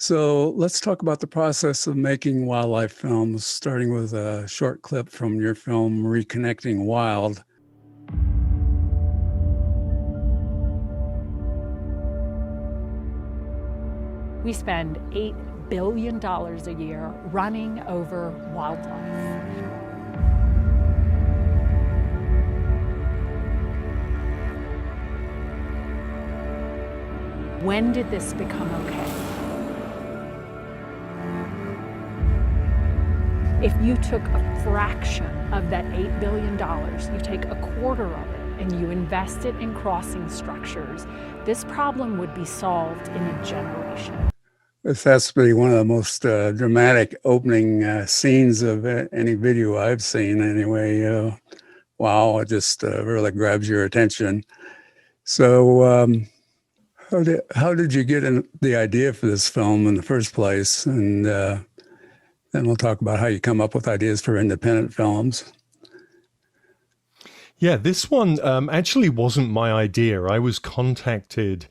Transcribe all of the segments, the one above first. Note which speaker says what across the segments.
Speaker 1: So let's talk about the process of making wildlife films, starting with a short clip from your film, Reconnecting Wild.
Speaker 2: We spend $8 billion a year running over wildlife. When did this become okay? If you took a fraction of that $8 billion, you take a quarter of it, and you invest it in crossing structures, this problem would be solved in a generation.
Speaker 1: This has to be one of the most dramatic opening scenes of any video I've seen anyway. Wow, it just really grabs your attention. So how did you get the idea for this film in the first place? And then we'll talk about how you come up with ideas for independent films.
Speaker 3: Yeah, this one actually wasn't my idea. I was contacted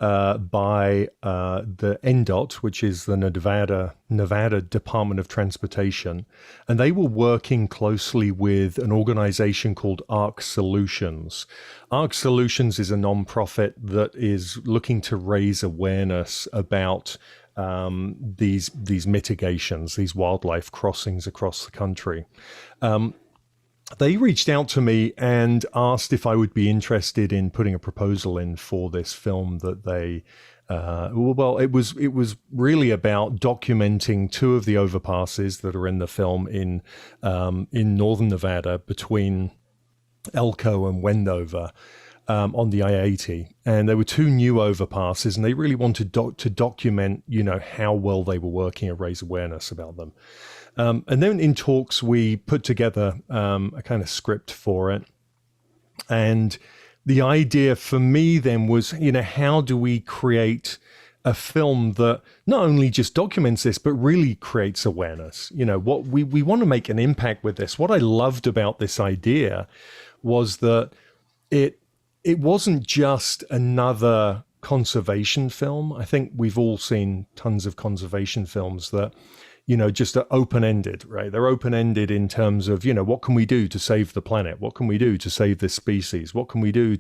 Speaker 3: by the NDOT, which is the Nevada Department of Transportation, and they were working closely with an organization called ARC Solutions. ARC Solutions is a nonprofit that is looking to raise awareness about these mitigations, these wildlife crossings across the country. They reached out to me and asked if I would be interested in putting a proposal in for this film that they, it was really about documenting two of the overpasses that are in the film in northern Nevada between Elko and Wendover. On the I-80, and there were two new overpasses, and they really wanted to document, how well they were working and raise awareness about them. And then in talks, we put together a kind of script for it. And the idea for me then was, how do we create a film that not only just documents this, but really creates awareness? What we want to make an impact with this. What I loved about this idea was that it wasn't just another conservation film. I think we've all seen tons of conservation films that, just are open-ended, right? They're open-ended in terms of, what can we do to save the planet? What can we do to save this species? What can we do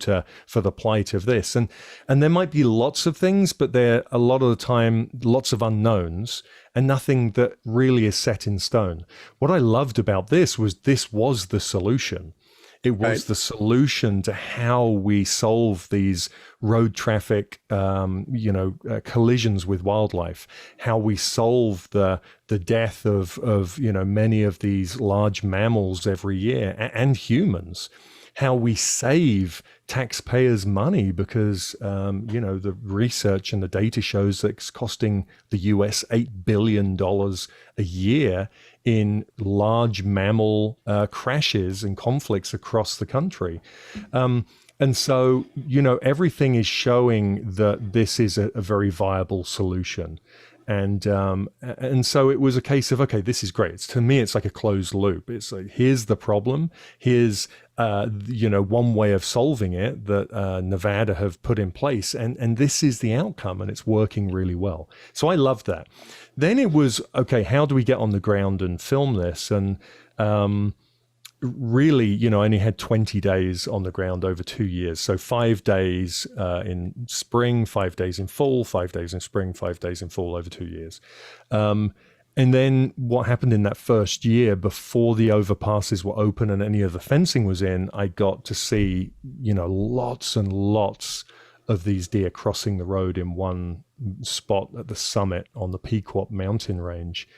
Speaker 3: for the plight of this? And there might be lots of things, but there a lot of the time, lots of unknowns and nothing that really is set in stone. What I loved about this was the solution. It was the solution to how we solve these road traffic, collisions with wildlife, how we solve the death of many of these large mammals every year and humans, how we save taxpayers' money because, the research and the data shows that it's costing the US $8 billion a year in large mammal crashes and conflicts across the country. And so, everything is showing that this is a very viable solution. And so it was a case of, okay, this is great. To me, it's like a closed loop. It's like, here's the problem. Here's, one way of solving it that Nevada have put in place. And this is the outcome, and it's working really well. So I loved that. Then it was, okay, how do we get on the ground and film this? And really, I only had 20 days on the ground over 2 years. So 5 days in spring, 5 days in fall, 5 days in spring, 5 days in fall over 2 years. And then what happened in that first year before the overpasses were open and any of the fencing was in, I got to see, lots and lots of these deer crossing the road in one spot at the summit on the Pequot mountain range.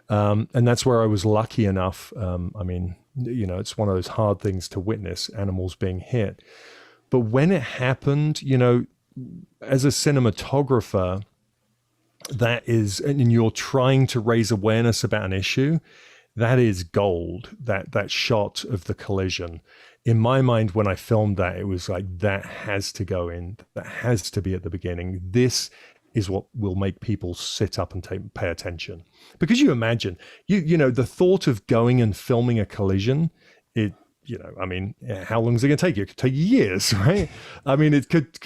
Speaker 3: And that's where I was lucky enough. It's one of those hard things to witness, animals being hit. But when it happened, as a cinematographer, and you're trying to raise awareness about an issue, that is gold, that shot of the collision. In my mind, when I filmed that, it was like, that has to go in, that has to be at the beginning. This is what will make people sit up and pay attention. Because you imagine, the thought of going and filming a collision, I mean, how long is it going to take you? It could take years, right? I mean,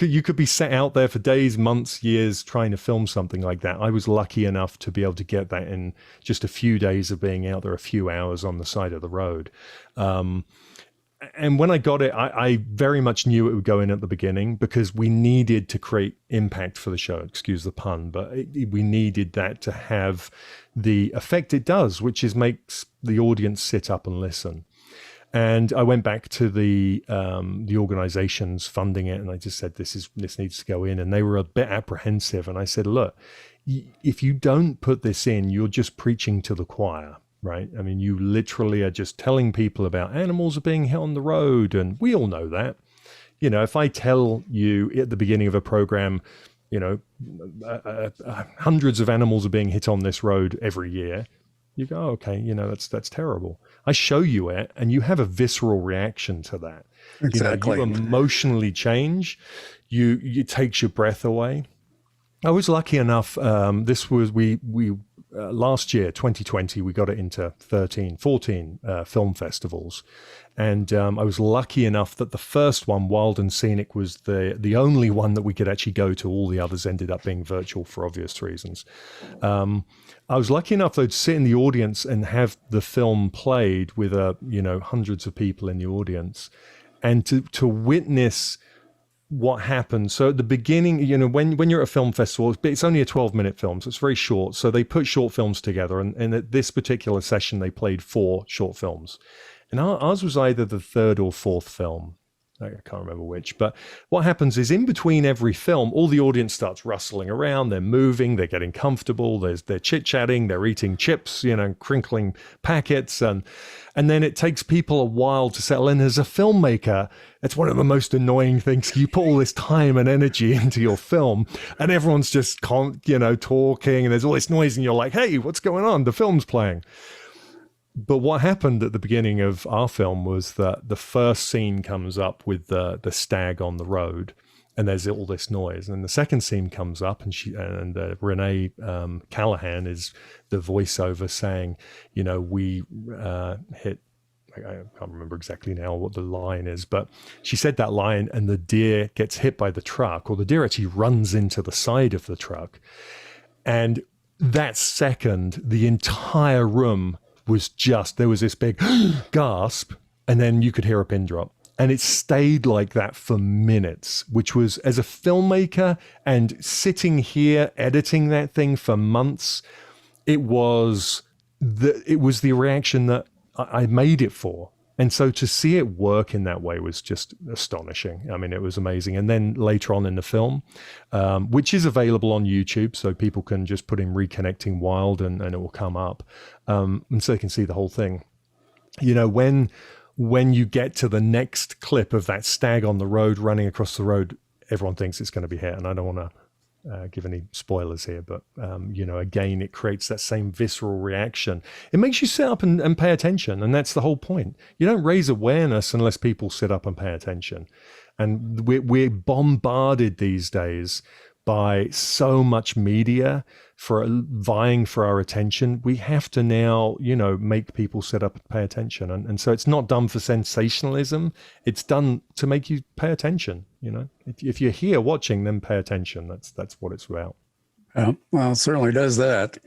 Speaker 3: you could be set out there for days, months, years trying to film something like that. I was lucky enough to be able to get that in just a few days of being out there, a few hours on the side of the road. And when I got it, I very much knew it would go in at the beginning because we needed to create impact for the show. Excuse the pun, but we needed that to have the effect it does, which is makes the audience sit up and listen. And I went back to the organizations funding it, and I just said, this needs to go in. And they were a bit apprehensive. And I said, look, if you don't put this in, you're just preaching to the choir, right? I mean, you literally are just telling people about animals are being hit on the road. And we all know that. If I tell you at the beginning of a program, hundreds of animals are being hit on this road every year, you go, okay, that's terrible. I show you it and you have a visceral reaction to that.
Speaker 1: Exactly.
Speaker 3: You emotionally change. It takes your breath away. I was lucky enough. This was, we last year, 2020, we got it into 14 film festivals. And I was lucky enough that the first one, Wild and Scenic, was the only one that we could actually go to. All the others ended up being virtual for obvious reasons. I was lucky enough, though, to sit in the audience and have the film played with hundreds of people in the audience, and to witness what happened. So at the beginning, when you're at a film festival, it's only a 12-minute film, so it's very short. So they put short films together, and at this particular session, they played 4 short films. And ours was either the 3rd or 4th film. I can't remember which. But what happens is in between every film, all the audience starts rustling around. They're moving. They're getting comfortable. They're chit-chatting. They're eating chips, crinkling packets. And then it takes people a while to settle in. As a filmmaker, it's one of the most annoying things. You put all this time and energy into your film, and everyone's just, talking. And there's all this noise. And you're like, hey, what's going on? The film's playing. But what happened at the beginning of our film was that the first scene comes up with the stag on the road, and there's all this noise. And the second scene comes up, and Renee Callahan is the voiceover saying, we hit. I can't remember exactly now what the line is, but she said that line, and the deer gets hit by the truck, or the deer actually runs into the side of the truck, and that second, the entire room there was this big gasp, and then you could hear a pin drop, and it stayed like that for minutes, which was, as a filmmaker and sitting here editing that thing for months, it was the reaction that I made it for. And so to see it work in that way was just astonishing. I mean, it was amazing. And then later on in the film, which is available on YouTube, so people can just put in Reconnecting Wild and it will come up. And so they can see the whole thing. When you get to the next clip of that stag on the road running across the road, everyone thinks it's going to be hit. And I don't want to give any spoilers here, but again, it creates that same visceral reaction. It makes you sit up and pay attention, and that's the whole point. You don't raise awareness unless people sit up and pay attention. And we're bombarded these days by so much media vying for our attention. We have to now, make people sit up and pay attention. And so it's not done for sensationalism. It's done to make you pay attention. If you're here watching, then pay attention. That's what it's about.
Speaker 1: Well, it certainly does that.